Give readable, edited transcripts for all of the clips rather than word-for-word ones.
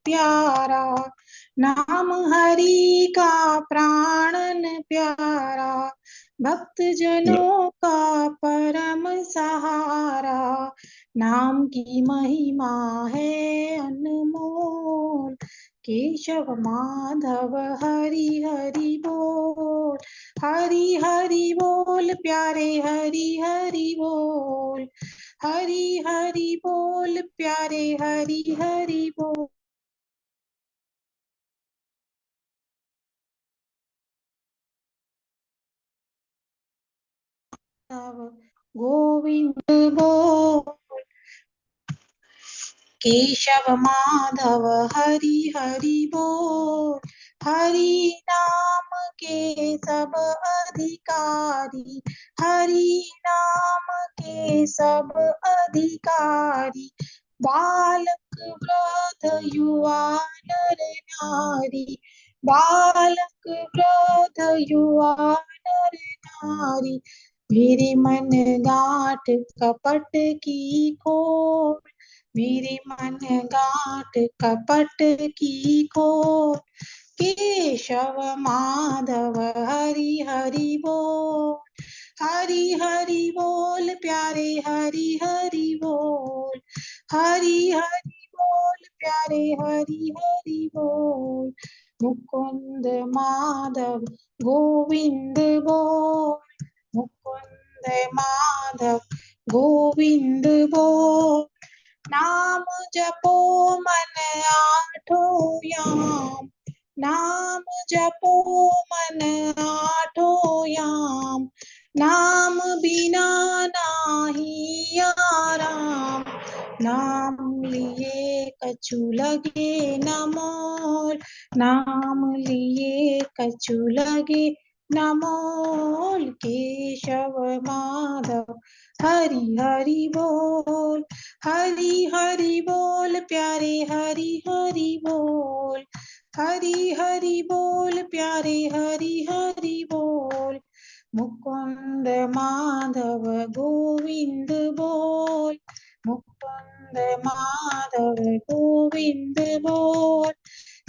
प्यारा, नाम हरि का प्राणन प्यारा, भक्त जनों का परम सहारा, नाम की महिमा है अनमोल, केशव माधव हरि हरि बोल, हरि हरि बोल प्यारे हरि हरि बोल, हरि हरि बोल प्यारे हरि हरि बोल। गोविंद बोल, केशव माधव हरि हरि बोल, हरि नाम के सब अधिकारी, हरि नाम के सब अधिकारी, बालक वृद्ध युवा नर नारी, बालक वृद्ध युवा नर नारी, मेरे मन गांठ कपट की खोल, मेरे मन गांठ कपट की खोल, केशव माधव हरि हरि बोल, हरि हरि बोल प्यारे हरि हरि बोल, हरि हरि बोल प्यारे हरि हरि बोल, मुकुंद माधव गोविंद बोल, मुकुंद माधव गोविंद बोल, नाम जपो मन आठों याम, नाम जपो मन आठों याम, नाम बिना नाही आराम, नाम लिए कछु लगे न मोल, नाम लिए कछु लगे न मोल, केशव माधव हरि हरि बोल, हरि हरि बोल प्यारे हरि हरि बोल, हरि हरि बोल प्यारे हरि हरि बोल, मुकुंद माधव गोविंद बोल, मुकुंद माधव गोविंद बोल,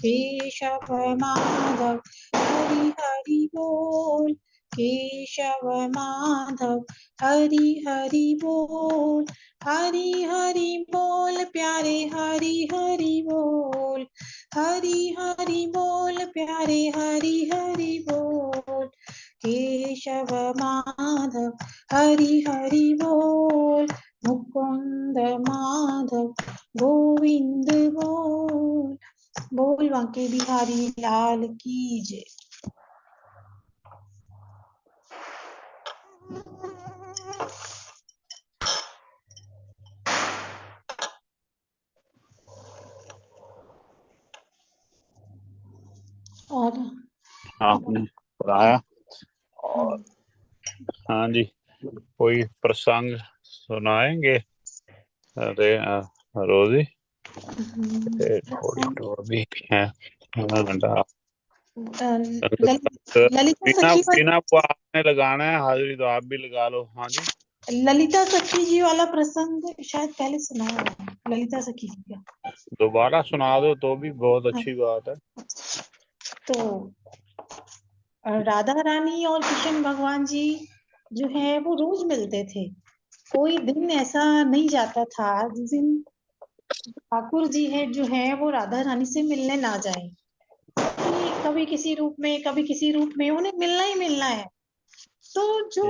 केशव माधव हरि हरि बोल, केशव माधव हरि हरि बोल, हरि हरि बोल प्यारे हरि हरि बोल, हरि हरि बोल प्यारे हरि हरि बोल, केशव माधव हरि हरि बोल, मुकुंद माधव गोविंद बोल, बोल बांके बिहारी लाल की जय। और आपने पढ़ाया और हाँ जी, कोई प्रसंग सुनाएंगे रोजी? थोड़ी तो अभी है घंटा ललिता बिना सखी बिना को आपने लगाना है हाजिरी तो आप भी लगा लो। हाँ जी, ललिता सखी जी वाला प्रसंग शायद पहले सुनाया है, ललिता सखी जी का दोबारा सुना दो तो भी बहुत अच्छी बात है। तो राधा रानी और कृष्ण भगवान जी जो है वो रोज मिलते थे, कोई दिन ऐसा नहीं जाता था जिस दिन ठाकुर जी है जो है वो राधा रानी से मिलने ना जाए, कभी किसी रूप में कभी किसी रूप में उन्हें मिलना ही मिलना है। तो जो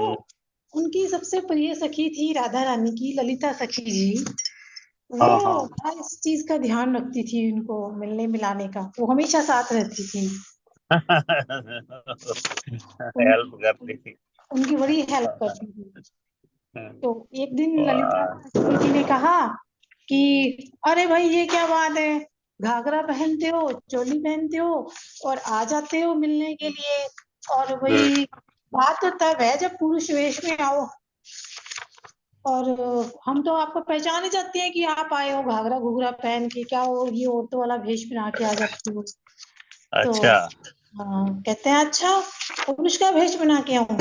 उनकी सबसे प्रिय सखी थी राधा रानी की ललिता सखी जी, हाँ वो हाँ बड़ा इस चीज का ध्यान रखती थी, उनको मिलने मिलाने का वो हमेशा साथ रहती थी, हेल्प करती थी। उनकी बड़ी हेल्प करती थी। तो एक दिन ललिता सखी जी ने कहा कि अरे भाई ये क्या बात है, घाघरा पहनते हो चोली पहनते हो और आ जाते हो मिलने के लिए, और भाई बात तो तब है जब पुरुष वेश में आओ, और हम तो आपको पहचान ही जाते हैं कि आप आए हो घाघरा घूघरा पहन के, क्या हो ये औरतों वाला भेष बना के आ जाती हो। तो अच्छा कहते हैं अच्छा पुरुष का भेष बना के आऊं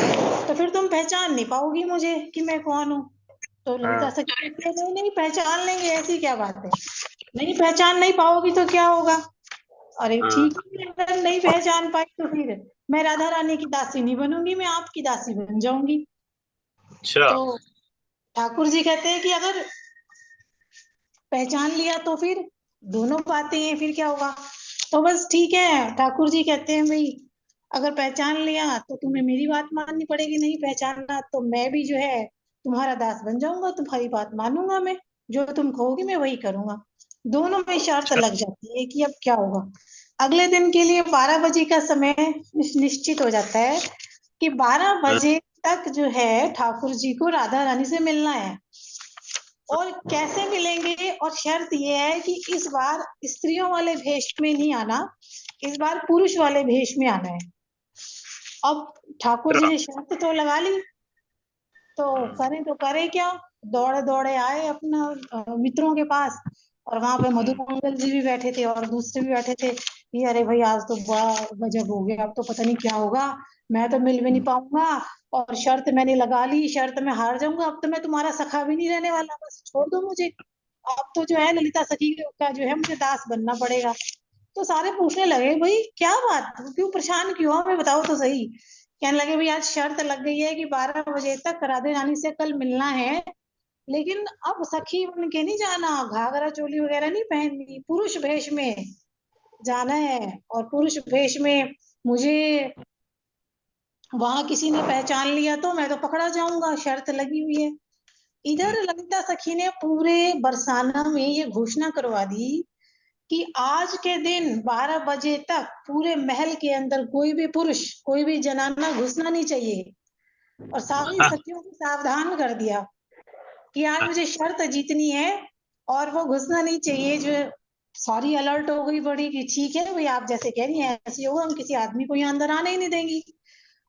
तो फिर तुम पहचान नहीं पाओगी मुझे कि मैं कौन हूँ। तो ललिता हाँ सखी कहती है नहीं नहीं पहचान लेंगे, ऐसी क्या बात है। नहीं पहचान नहीं पाओगी तो क्या होगा? अरे हाँ। ठीक है, अगर नहीं पहचान पाई तो फिर मैं राधा रानी की दासी नहीं बनूंगी, मैं आपकी दासी बन जाऊंगी। अच्छा। तो ठाकुर जी कहते हैं कि अगर पहचान लिया तो फिर दोनों बातें हैं, फिर क्या होगा? तो बस ठीक है, ठाकुर जी कहते हैं भाई अगर पहचान लिया तो तुम्हें मेरी बात माननी पड़ेगी, नहीं पहचाना तो मैं भी जो है तुम्हारा दास बन जाऊंगा, तुम्हारी बात मानूंगा मैं, जो तुम कहोगी मैं वही करूंगा। दोनों में शर्त अच्छा। लग जाती है कि अब क्या होगा। अगले दिन के लिए 12 बजे का समय निश्चित हो जाता है कि 12 बजे तक जो है ठाकुर जी को राधा रानी से मिलना है। और कैसे मिलेंगे? और शर्त ये है कि इस बार स्त्रियों वाले भेष में नहीं आना, इस बार पुरुष वाले भेष में आना है। अब ठाकुर जी अच्छा। ने शर्त तो लगा ली, तो करे क्या? दौड़े दौड़े आए अपना मित्रों के पास, और वहां पे मधुमंगल जी भी बैठे थे और दूसरे भी बैठे थे कि अरे भाई आज तो बड़ा गजब हो गया, अब तो पता नहीं क्या होगा, मैं तो मिल भी नहीं पाऊंगा, और शर्त मैंने लगा ली, शर्त में हार जाऊंगा, अब तो मैं तुम्हारा सखा भी नहीं रहने वाला, बस छोड़ दो मुझे, अब तो जो है ललिता सखी का जो है मुझे दास बनना पड़ेगा। तो सारे पूछने लगे भाई क्या बात, क्यों परेशान क्यों हो, हमें बताओ तो सही। कहने लगे भाई आज शर्त लग गई है कि 12 बजे तक राधे रानी से कल मिलना है, लेकिन अब सखी बन के नहीं जाना, घाघरा चोली वगैरह नहीं पहननी, पुरुष वेश में जाना है, और पुरुष वेश में मुझे वहां किसी ने पहचान लिया तो मैं तो पकड़ा जाऊंगा, शर्त लगी हुई है। इधर ललिता सखी ने पूरे बरसाना में ये घोषणा करवा दी कि आज के दिन 12 बजे तक पूरे महल के अंदर कोई भी पुरुष, कोई भी जनाना घुसना नहीं चाहिए, और सारी सखियों को सावधान कर दिया कि आज मुझे शर्त जीतनी है और वो घुसना नहीं चाहिए। जो सारी अलर्ट हो गई बड़ी कि ठीक है भाई आप जैसे कह रही हैं ऐसे होगा, हम किसी आदमी को यहाँ अंदर आने ही नहीं देंगी।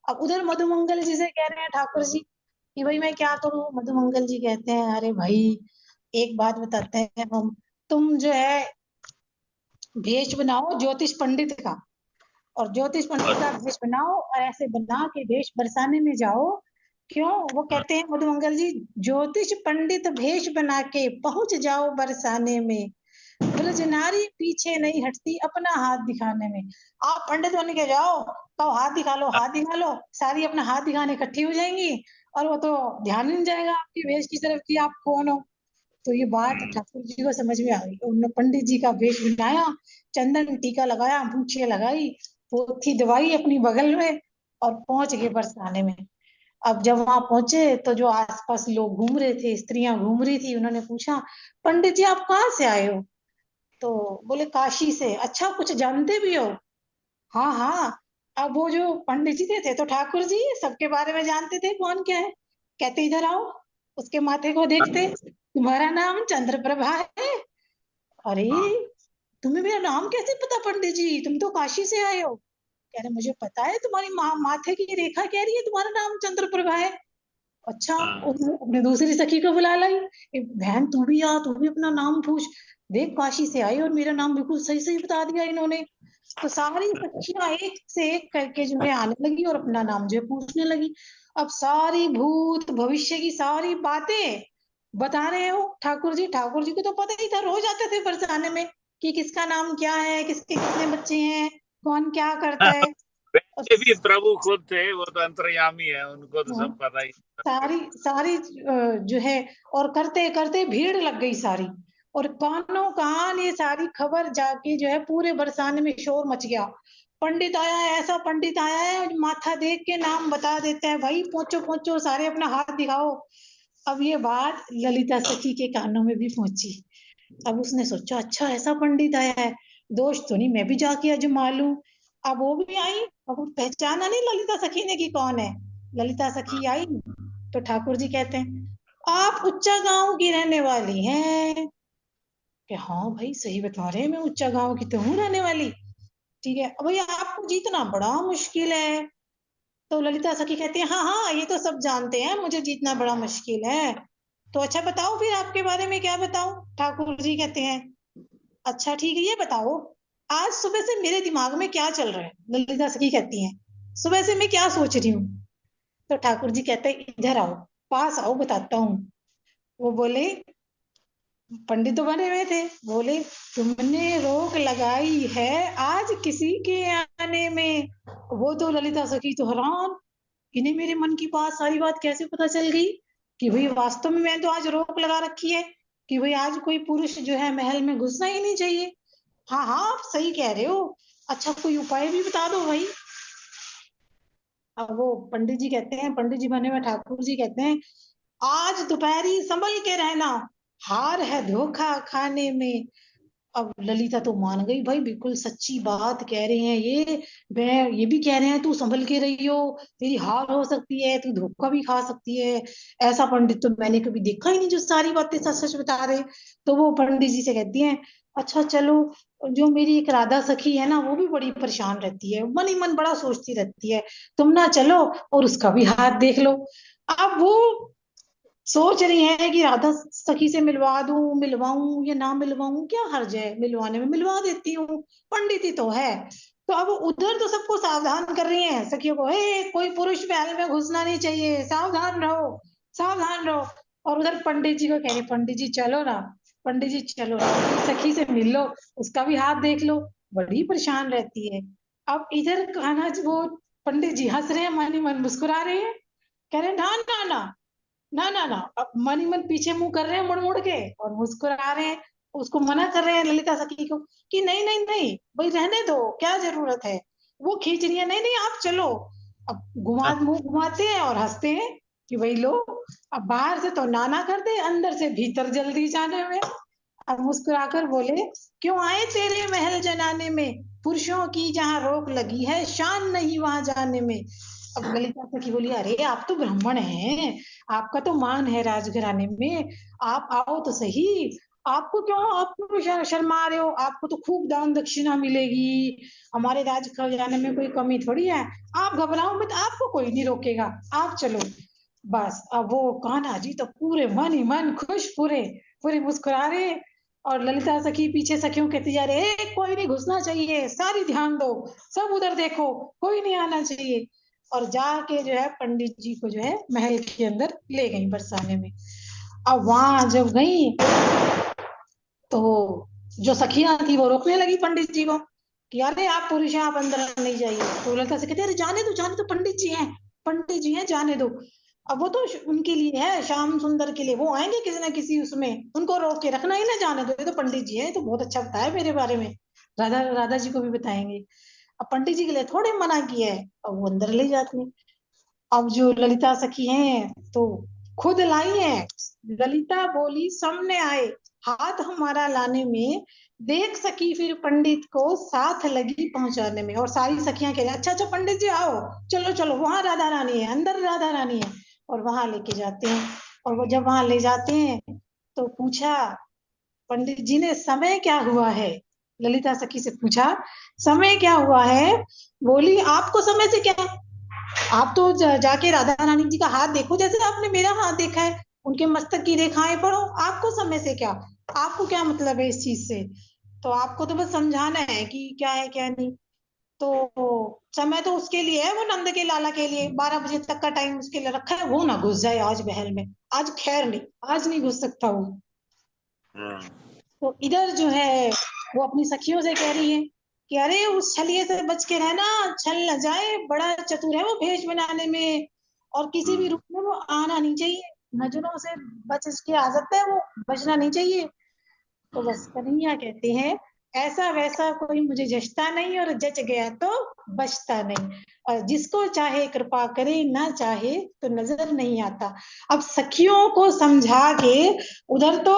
अब उधर मधुमंगल जी से कह रहे हैं ठाकुर जी कि भाई मैं क्या करूं। मधुमंगल जी कहते हैं अरे भाई एक बात बताते हैं हम, तुम जो है भेष बनाओ ज्योतिष पंडित का, और ज्योतिष पंडित का भेष बनाओ और ऐसे बना के भेष बरसाने में जाओ। क्यों? वो कहते हैं मधुमंगल जी, ज्योतिष पंडित भेष बना के पहुंच जाओ बरसाने में, ब्रज नारी पीछे नहीं हटती अपना हाथ दिखाने में। आप पंडित बन के जाओ, कहो हाथ दिखा लो, हाथ दिखा लो, सारी अपना हाथ दिखाने इकट्ठी हो जाएंगी, और वो तो ध्यान नहीं जाएगा आपकी भेष की तरफ कि आप कौन हो। तो ये बात ठाकुर जी को समझ में आ गई, उन्होंने पंडित जी का वेश बनाया, चंदन टीका लगाया, मूछें लगाई, पोथी दवाई अपनी बगल में, और पहुंच गए बरसाने में। अब जब वहां पहुंचे तो जो आसपास लोग घूम रहे थे, स्त्रियां घूम रही थी, उन्होंने पूछा पंडित जी आप कहाँ से आए हो? तो बोले काशी से। अच्छा कुछ जानते भी हो? हाँ हाँ। अब वो जो पंडित जी थे तो ठाकुर जी सबके बारे में जानते थे कौन क्या है। कहते इधर आओ, उसके माथे को देखते, तुम्हारा नाम चंद्रप्रभा है। अरे तुम्हें मेरा नाम कैसे पता पंडित जी, तुम तो काशी से आए हो। कह रहे मुझे पता है, तुम्हारी माथे की रेखा कह रही है तुम्हारा नाम चंद्रप्रभा है। अच्छा, उसने अपने दूसरी सखी को बुला लाई, बहन तू भी आ, तू भी अपना नाम पूछ, देख काशी से आई और मेरा नाम बिल्कुल सही सही बता दिया इन्होंने। तो सारी सखियां एक से एक करके जो है आने लगी और अपना नाम जो है पूछने लगी। अब सारी भूत भविष्य की सारी बातें बता रहे हो ठाकुर जी। ठाकुर जी को तो पता ही था, रोज आते थे बरसाने में कि किसका नाम क्या है, किसके कितने बच्चे हैं, कौन क्या करता है। और वैसे भी प्रभु खुद थे, वो तो अंतर्यामी है, उनको तो सब पता ही था। सारी सारी जो है, और करते करते भीड़ लग गई सारी, और कानों कान ये सारी खबर जाके जो है पूरे बरसाने में शोर मच गया। पंडित आया है, ऐसा पंडित आया है माथा देख के नाम बता देता है, भाई पहुंचो पहुंचो सारे अपना हाथ दिखाओ। अब ये बात ललिता सखी के कानों में भी पहुंची। अब उसने सोचा अच्छा ऐसा पंडित आया है, दोष तो नहीं, मैं भी जाके आजमा लूं। अब वो भी आई, अब वो पहचाना नहीं ललिता सखी ने कि कौन है। ललिता सखी आई तो ठाकुर जी कहते हैं आप उच्चा गांव की रहने वाली हैं? कि हाँ भाई सही बता रहे हैं, मैं उच्चा गांव की तो हूँ रहने वाली। ठीक है, अब भैया आपको जीतना बड़ा मुश्किल है। तो ललिता सखी कहती है हाँ हाँ ये तो सब जानते हैं, मुझे जीतना बड़ा मुश्किल है। तो अच्छा बताओ फिर आपके बारे में क्या बताऊं? ठाकुर जी कहते हैं अच्छा ठीक है ये बताओ, आज सुबह से मेरे दिमाग में क्या चल रहा है? ललिता सखी कहती हैं सुबह से मैं क्या सोच रही हूँ। तो ठाकुर जी कहते हैं इधर आओ, पास आओ बताता हूँ। वो बोले पंडित तो बने हुए थे, बोले तुमने रोक लगाई है आज किसी के आने में। वो तो ललिता सखी तो हैरान, इन्हें मेरे मन की बात, सारी बात कैसे पता चल गई कि भाई वास्तव में मैंने तो आज रोक लगा रखी है कि भाई आज कोई पुरुष जो है महल में घुसना ही नहीं चाहिए। हाँ हाँ आप सही कह रहे हो, अच्छा कोई उपाय भी बता दो भाई। अब वो पंडित जी कहते हैं, पंडित जी बने हुए ठाकुर जी कहते हैं, आज दोपहरी संभल के रहना, हार है धोखा खाने में। अब ललिता तो मान गई, भाई बिल्कुल सच्ची बात कह रहे हैं ये, मैं ये भी कह रहे हैं तू संभल के रही हो, तेरी हार हो सकती है, तू धोखा भी खा सकती है। ऐसा पंडित तो मैंने कभी देखा ही नहीं जो सारी बातें सच सच बता रहे। तो वो पंडित जी से कहती हैं, अच्छा चलो, जो मेरी एक राधा सखी है ना वो भी बड़ी परेशान रहती है, मन ही मन बड़ा सोचती रहती है, तुम ना चलो और उसका भी हाथ देख लो। अब वो सोच रही है कि राधा सखी से मिलवा दूं, मिलवाऊं या ना मिलवाऊं, क्या हर्ज है, मिलवाने में मिलवा देती हूँ, पंडित ही तो है। तो अब उधर तो सबको सावधान कर रही हैं सखियों को, हे कोई पुरुष महल में घुसना नहीं चाहिए, सावधान रहो, सावधान रहो। और उधर पंडित जी को कह रहे, पंडित जी चलो ना, पंडित जी चलो ना, सखी से मिल लो, उसका भी हाथ देख लो, बड़ी परेशान रहती है। अब इधर खाना वो पंडित जी हंस रहे हैं, मन ही मन मुस्कुरा रहे हैं, कह रहे ना ना ना, ना ना ना, अब मन ही मन पीछे मुंह कर रहे हैं मुड़ मुड़ के और मुस्कुरा रहे हैं, उसको मना कर रहे हैं ललिता सखी को कि नहीं नहीं नहीं भाई रहने दो, क्या जरूरत है। वो खींच रही है, नहीं नहीं आप चलो। अब मुंह घुमाते हैं और हंसते हैं कि भाई लो, अब बाहर से तो नाना कर दे, अंदर से भीतर जल्दी जाने में। अब मुस्कुराकर बोले, क्यों आए तेरे महल जनाने में, पुरुषों की जहाँ रोक लगी है शान नहीं वहां जाने में। अब ललिता सखी बोली, अरे आप तो ब्राह्मण हैं, आपका तो मान है राजघराने में, आप आओ तो सही, आपको क्यों, आप क्यों शर्मा रहे हो, आपको तो खूब दान दक्षिणा मिलेगी, हमारे राज खजाने में कोई कमी थोड़ी है, आप घबराओ मत, आपको कोई नहीं रोकेगा, आप चलो। बस अब वो कान्हा जी तो पूरे मन ही मन खुश, पूरे पूरे मुस्कुरा रहे। और ललिता सखी पीछे सखियों कहती जा रहे, कोई नहीं घुसना चाहिए, सारी ध्यान दो, सब उधर देखो, कोई नहीं आना चाहिए। और जाके जो है पंडित जी को जो है महल के अंदर ले गई बरसाने में। अब वहां जब गई तो जो सखियां थी वो रोकने लगी पंडित जी को कि अरे आप पुरुष हैं, आप अंदर नहीं जाइए। तो ललिता से कहते, अरे जाने दो पंडित जी हैं, पंडित जी हैं, जाने दो। अब वो तो उनके लिए है, श्याम सुंदर के लिए, वो आएंगे किसी ना किसी उसमें, उनको रोक के रखना ही ना, जाने दो, ये तो पंडित जी हैं, तो बहुत अच्छा बताया मेरे बारे में, राधा राधा जी को भी बताएंगे। अब पंडित जी के लिए थोड़े मना किया है, अब वो अंदर ले जाते हैं। अब जो ललिता सखी हैं तो खुद लाई हैं, ललिता बोली सामने आए, हाथ हमारा लाने में, देख सकी फिर पंडित को साथ लगी पहुंचाने में। और सारी सखियां कह रही, अच्छा अच्छा पंडित जी आओ, चलो चलो वहां राधा रानी है, अंदर राधा रानी है, और वहां लेके जाते हैं। और वो जब वहां ले जाते हैं तो पूछा पंडित जी ने, समय क्या हुआ है, ललिता सखी से पूछा समय क्या हुआ है। बोली आपको समय से क्या, आप तो जाके राधा रानी जी का हाथ देखो, जैसे आपने मेरा हाथ देखा है, उनके मस्तक की रेखाएं पढ़ो, आपको समय से क्या, आपको क्या मतलब है इस चीज से, तो आपको तो बस समझाना है कि क्या है क्या नहीं। तो समय तो उसके लिए है, वो नंद के लाला के लिए 12 बजे तक का टाइम उसके लिए रखा है, वो ना घुस जाए आज महल में, आज खैर नहीं, आज नहीं घुस सकता वो। तो इधर जो है वो अपनी सखियों से कह रही है कि अरे उस छलिए से बच के रहना, छल न जाए, बड़ा चतुर है वो भेष बनाने में, और किसी भी रूप में वो आना नहीं चाहिए, नजरों से बच के आ सकता है वो, बचना नहीं चाहिए। तो बस कन्हैया कहते हैं, ऐसा वैसा कोई मुझे जचता नहीं, और जच गया तो बचता नहीं, और जिसको चाहे कृपा करे, ना चाहे तो नजर नहीं आता। अब सखियों को समझा के उधर तो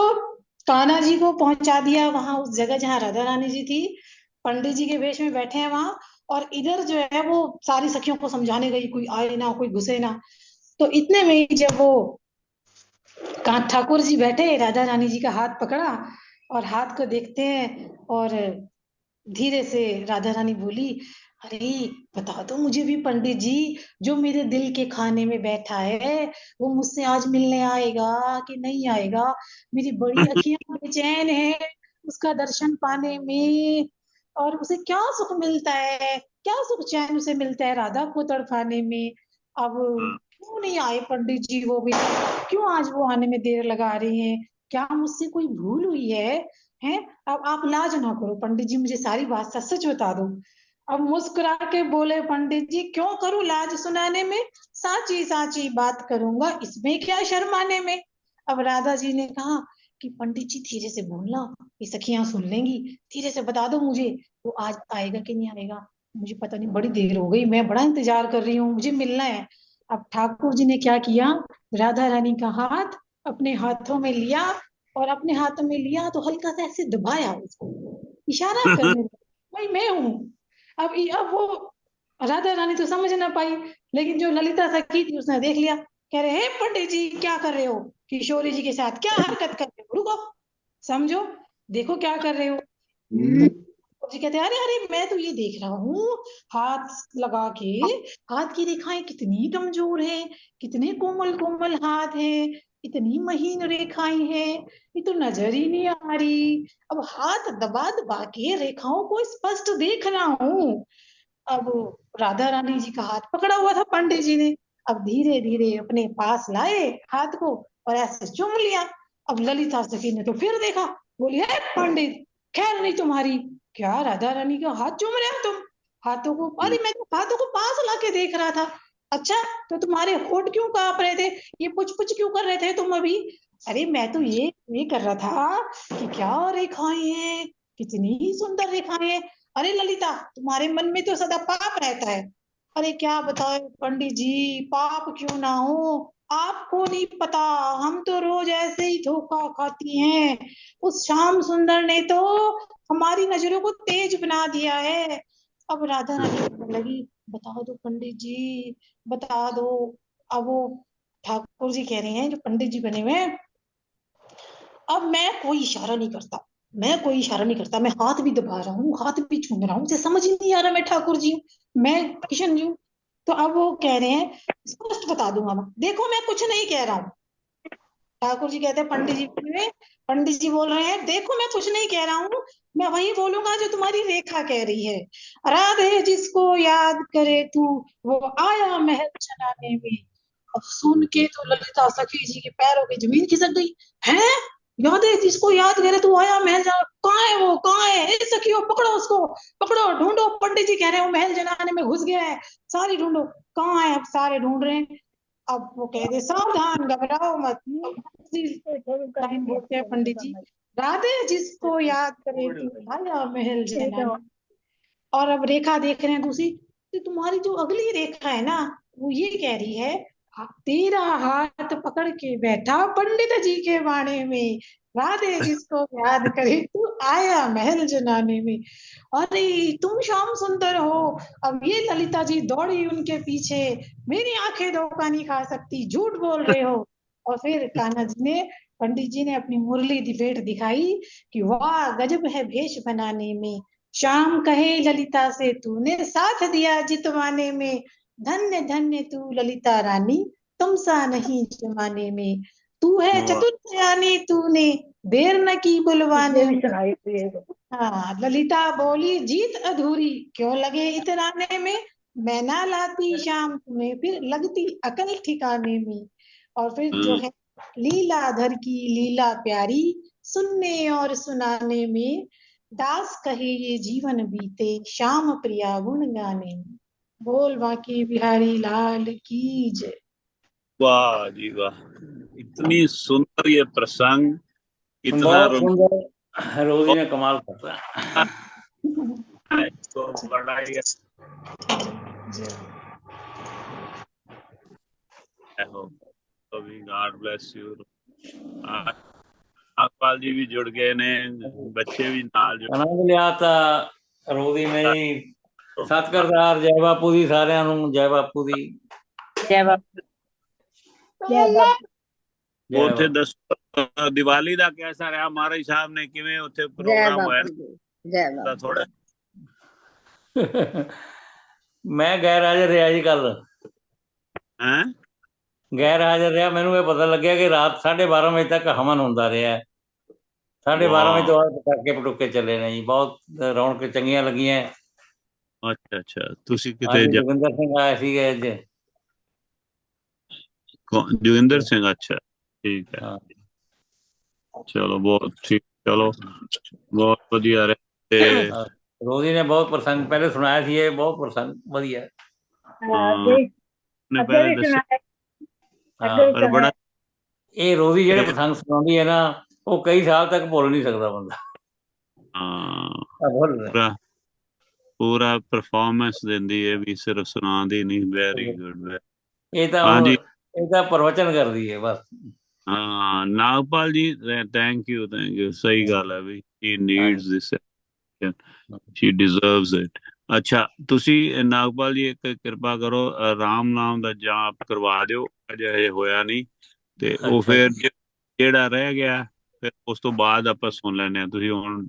कान्हा जी को पहुंचा दिया वहां उस जगह जहां राधा रानी जी थी, पंडित जी के वेश में बैठे हैं वहां। और इधर जो है वो सारी सखियों को समझाने गई, कोई आए ना, कोई घुसे ना। तो इतने में ही जब वो ठाकुर जी बैठे, राधा रानी जी का हाथ पकड़ा और हाथ को देखते हैं, और धीरे से राधा रानी बोली, अरे बता दो मुझे भी पंडित जी, जो मेरे दिल के खाने में बैठा है वो मुझसे आज मिलने आएगा कि नहीं आएगा, मेरी बड़ी अखियां बेचैन है उसका दर्शन पाने में, और उसे क्या सुख मिलता है, क्या सुख चैन उसे मिलता है राधा को तड़पाने में। अब क्यों नहीं आए पंडित जी वो भी, क्यों आज वो आने में देर लगा रही हैं, क्या मुझसे कोई भूल हुई है? अब आप लाज ना करो पंडित जी, मुझे सारी बात सच सच बता दो। अब मुस्कुरा के बोले पंडित जी, क्यों करूं लाज सुनाने में, साची साची बात करूंगा, इसमें क्या शर्माने में। अब राधा जी ने कहा कि पंडित जी धीरे से बोलना, ये सखियां सुन लेंगी, धीरे से बता दो मुझे, वो आज आएगा कि नहीं आएगा, मुझे पता नहीं, बड़ी देर हो गई, मैं बड़ा इंतजार कर रही हूँ, मुझे मिलना है। अब ठाकुर जी ने क्या किया, राधा रानी का हाथ अपने हाथों में लिया, और अपने हाथों में लिया तो हल्का सा ऐसे दबाया उसको, इशारा करने लगा, भाई मैं हूँ। अब वो राधा रानी तो समझ ना पाई, लेकिन जो ललिता सखी थी उसने देख लिया, कह रहे हे पंडित जी क्या कर रहे हो, किशोरी जी के साथ क्या हरकत कर रहे हो, रुको, समझो, देखो क्या कर रहे हो। तो जी कहते हैं, अरे अरे मैं तो ये देख रहा हूँ, हाथ लगा के, हाथ की रेखाएं कितनी कमजोर हैं, कितने कोमल कोमल हाथ हैं, इतनी महीन रेखाएं हैं, ये तो नजर ही नहीं आ रही। अब हाथ दबा दबा के रेखाओं को स्पष्ट देख रहा हूँ। अब राधा रानी जी का हाथ पकड़ा हुआ था पंडित जी ने, अब धीरे धीरे अपने पास लाए हाथ को, और ऐसे चूम लिया। अब ललिता सखी ने तो फिर देखा, बोली है पंडित, खैर नहीं तुम्हारी, क्या राधा रानी का हाथ चूम रहे हो तुम, हाथों को, अरे मैं तो हाथों को पास ला के देख रहा था। अच्छा, तो तुम्हारे होठ क्यों कांप रहे थे, ये पुछ पुछ क्यों कर रहे थे तुम अभी। अरे मैं तो ये कर रहा था कि क्या रेखाएं हैं, कितनी ही सुंदर रेखाएं हैं। अरे ललिता, तुम्हारे मन में तो सदा पाप रहता है। अरे क्या बताए पंडित जी, पाप क्यों ना हो, आपको नहीं पता, हम तो रोज ऐसे ही धोखा खाती हैं, उस श्याम सुंदर ने तो हमारी नजरों को तेज बना दिया है। अब राधा रानी बोलने लगी, बता दो पंडित जी, बता दो। अब वो ठाकुर जी कह रहे हैं, जो पंडित जी बने हुए हैं, अब मैं कोई इशारा नहीं करता, मैं कोई इशारा नहीं करता, मैं हाथ भी दबा रहा हूँ, हाथ भी छू रहा हूँ, मुझे समझ ही नहीं आ रहा मैं ठाकुर जी हूँ, मैं किशन जी हूँ। तो अब वो कह रहे हैं, स्पष्ट बता दूंगा मैं, देखो मैं कुछ नहीं कह रहा हूँ। ठाकुर जी कहते हैं, पंडित जी बोल रहे हैं, देखो मैं कुछ नहीं कह रहा हूँ, मैं वही बोलूंगा जो तुम्हारी रेखा कह रही है। राधे जिसको याद करे तू, वो आया महल जनाने में। अब सुन के तो ललिता सखी जी के पैरों की जमीन खिसक गई। है, याद है जिसको याद करे तू आया महल जना, कहाँ है वो, कहाँ है, ए सखियो पकड़ो उसको, पकड़ो, ढूंढो, पंडित जी कह रहे हो महल जनाने में घुस गया है, सारी ढूंढो, कहाँ है, अब सारे ढूंढ रहे हैं। अब वो कह दे, सावधान घबराओ मत। अब उसी टाइम बोलते हैं पंडित जी, राधे जिसको याद करे तू आया महल जनाने। और अब रेखा देख रहे हैं दूसरी, तो तुम्हारी जो अगली रेखा है ना, वो ये कह रही है, तेरा हाथ पकड़ के बैठा पंडित जी के बाणे में, राधे जिसको याद करे तू आया महल जनाने में। अरे तुम श्याम सुंदर हो। अब ये ललिता जी दौड़ी उनके पीछे, मेरी आंखें धोखा नहीं खा सकती, झूठ बोल रहे हो। और फिर कान्हा जी ने, पंडित जी ने अपनी मुरली दी भेंट दिखाई कि वाह गजब है भेष बनाने में, श्याम कहे ललिता से तूने साथ दिया जितवाने में, धन्य धन्य तू ललिता रानी, तुम सा नहीं जमाने में, तू है चतुर्दयानी तूने, देर न की बुलवाने में। हाँ, ललिता बोली, जीत अधूरी क्यों लगे इतराने में, मैं ना लाती शाम तुम्हें फिर लगती अकल ठिकाने में। और फिर जो है, लीलाधर की लीला प्यारी, सुनने और सुनाने में, दास कहे ये जीवन बीते श्याम प्रिया गुण गाने में। बोल बाकी बिहारी लाल की जय। वाह जी वाह, इतनी सुंदर ये प्रसंग, इतना बहुत सुंदर, रोजी ने कमाल कर रहा है। तो बड़ा ही गॉड ब्लेस यू। आसपाल जी भी जुड़ गए ने, बच्चे भी नाल जुड़ आनंद लिया था रोजी ने। सतकरदार जय बापू दी साਰਿਆਂ ਨੂੰ, जय बापू दी। जय बापू, जय बापू। ਉੱਥੇ ਦੱਸੋ ਦੀਵਾਲੀ ਦਾ ਕਿਹਦਾ ਰਿਹਾ ਮਹਾਰਾਜ ਸਾਹਿਬ ਨੇ, ਕਿਵੇਂ ਉੱਥੇ जय ਪ੍ਰੋਗਰਾਮ ਹੋਇਆ बापू जी, जय ਨਾ बापू। ਥੋੜਾ। ਮੈਂ ਗੈਰ ਹਾਜ਼ਰ ਰਿਹਾ ਜੀ ਕੱਲ, ਹੈ ਗੈਰ ਹਾਜ਼ਰ ਰਿਹਾ। ਮੈਨੂੰ ਇਹ ਪਤਾ ਲੱਗਿਆ ਕਿ ਰਾਤ 12:30 ਵਜੇ ਤੱਕ ਹਵਨ ਹੁੰਦਾ ਰਿਹਾ। 12:30 ਵਜੇ ਤੋਂ ਬਾਅਦ ਪਟਾਕੇ ਪਟੂਕੇ ਚੱਲੇ ਨੇ ਜੀ, ਬਹੁਤ ਰੌਣਕ ਚੰਗੀਆਂ ਲੱਗੀਆਂ। ਅੱਛਾ ਅੱਛਾ, ਤੁਸੀਂ ਅੱਜ ਕਿਤੇ ਜੋਗਿੰਦਰ ਸਿੰਘ ਆਏ ਸੀਗੇ ਅੱਜ। ਜੋਗਿੰਦਰ ਸਿੰਘ, ਅੱਛਾ ਠੀਕ ਹੈ। ਚਲੋ ਬਹੁਤ ਠੀਕ, ਚਲੋ ਬਹੁਤ ਵਧੀਆ ਰਿਹਾ ਤੇ ਰੋਜ਼ੀ ਨੇ ਬਹੁਤ ਪ੍ਰਸੰਗ ਪਹਿਲੇ ਸੁਣਾਇਆ ਸੀ, ਇਹ ਬਹੁਤ ਪ੍ਰਸੰਗ ਵਧੀਆ। ਨੇ ਪਹਿਲੇ ਦੱਸਿਆ ਹਾਂ ਪਰ ਬੜਾ ਇਹ ਰੋਜ਼ੀ ਜਿਹੜੇ ਪ੍ਰਸੰਗ ਸੁਣਾਉਂਦੀ ਹੈ ਨਾ, ਉਹ ਕਈ ਸਾਲ ਤੱਕ ਭੁੱਲ ਨਹੀਂ ਸਕਦਾ ਬੰਦਾ। ਪੂਰਾ ਪੂਰਾ ਪਰਫਾਰਮੈਂਸ ਦਿੰਦੀ ਹੈ ਵੀ, ਸਿਰਫ ਸੁਣਾਉਂਦੀ ਨਹੀਂ। Very good. ਇਹ ਤਾਂ ਹਾਂਜੀ ਇਹ ਤਾਂ ਪ੍ਰਵਚਨ ਕਰਦੀ ਹੈ ਬਸ। ਹਾਂ ਨਾਗਪਾਲ ਜੀ, ਥੈਂਕ ਯੂ ਸਹੀ ਗੱਲ ਹੈ ਵੀ he needs this, she deserves it। ਅੱਛਾ ਤੁਸੀਂ ਨਾਗਪਾਲ ਜੀ ਇੱਕ ਕਿਰਪਾ ਕਰੋ, ਰਾਮ ਨਾਮ ਦਾ ਜਾਪ ਕਰਵਾ ਦਿਓ, ਅਜੇ ਹੋਇਆ ਨਹੀਂ ਤੇ ਉਹ ਫਿਰ ਜਿਹੜਾ ਰਹਿ ਗਿਆ ਫਿਰ ਉਸ ਤੋਂ ਬਾਅਦ ਆਪਾਂ ਸੁਣ ਲੈਂਦੇ ਹਾਂ। ਤੁਸੀਂ ਹੁਣ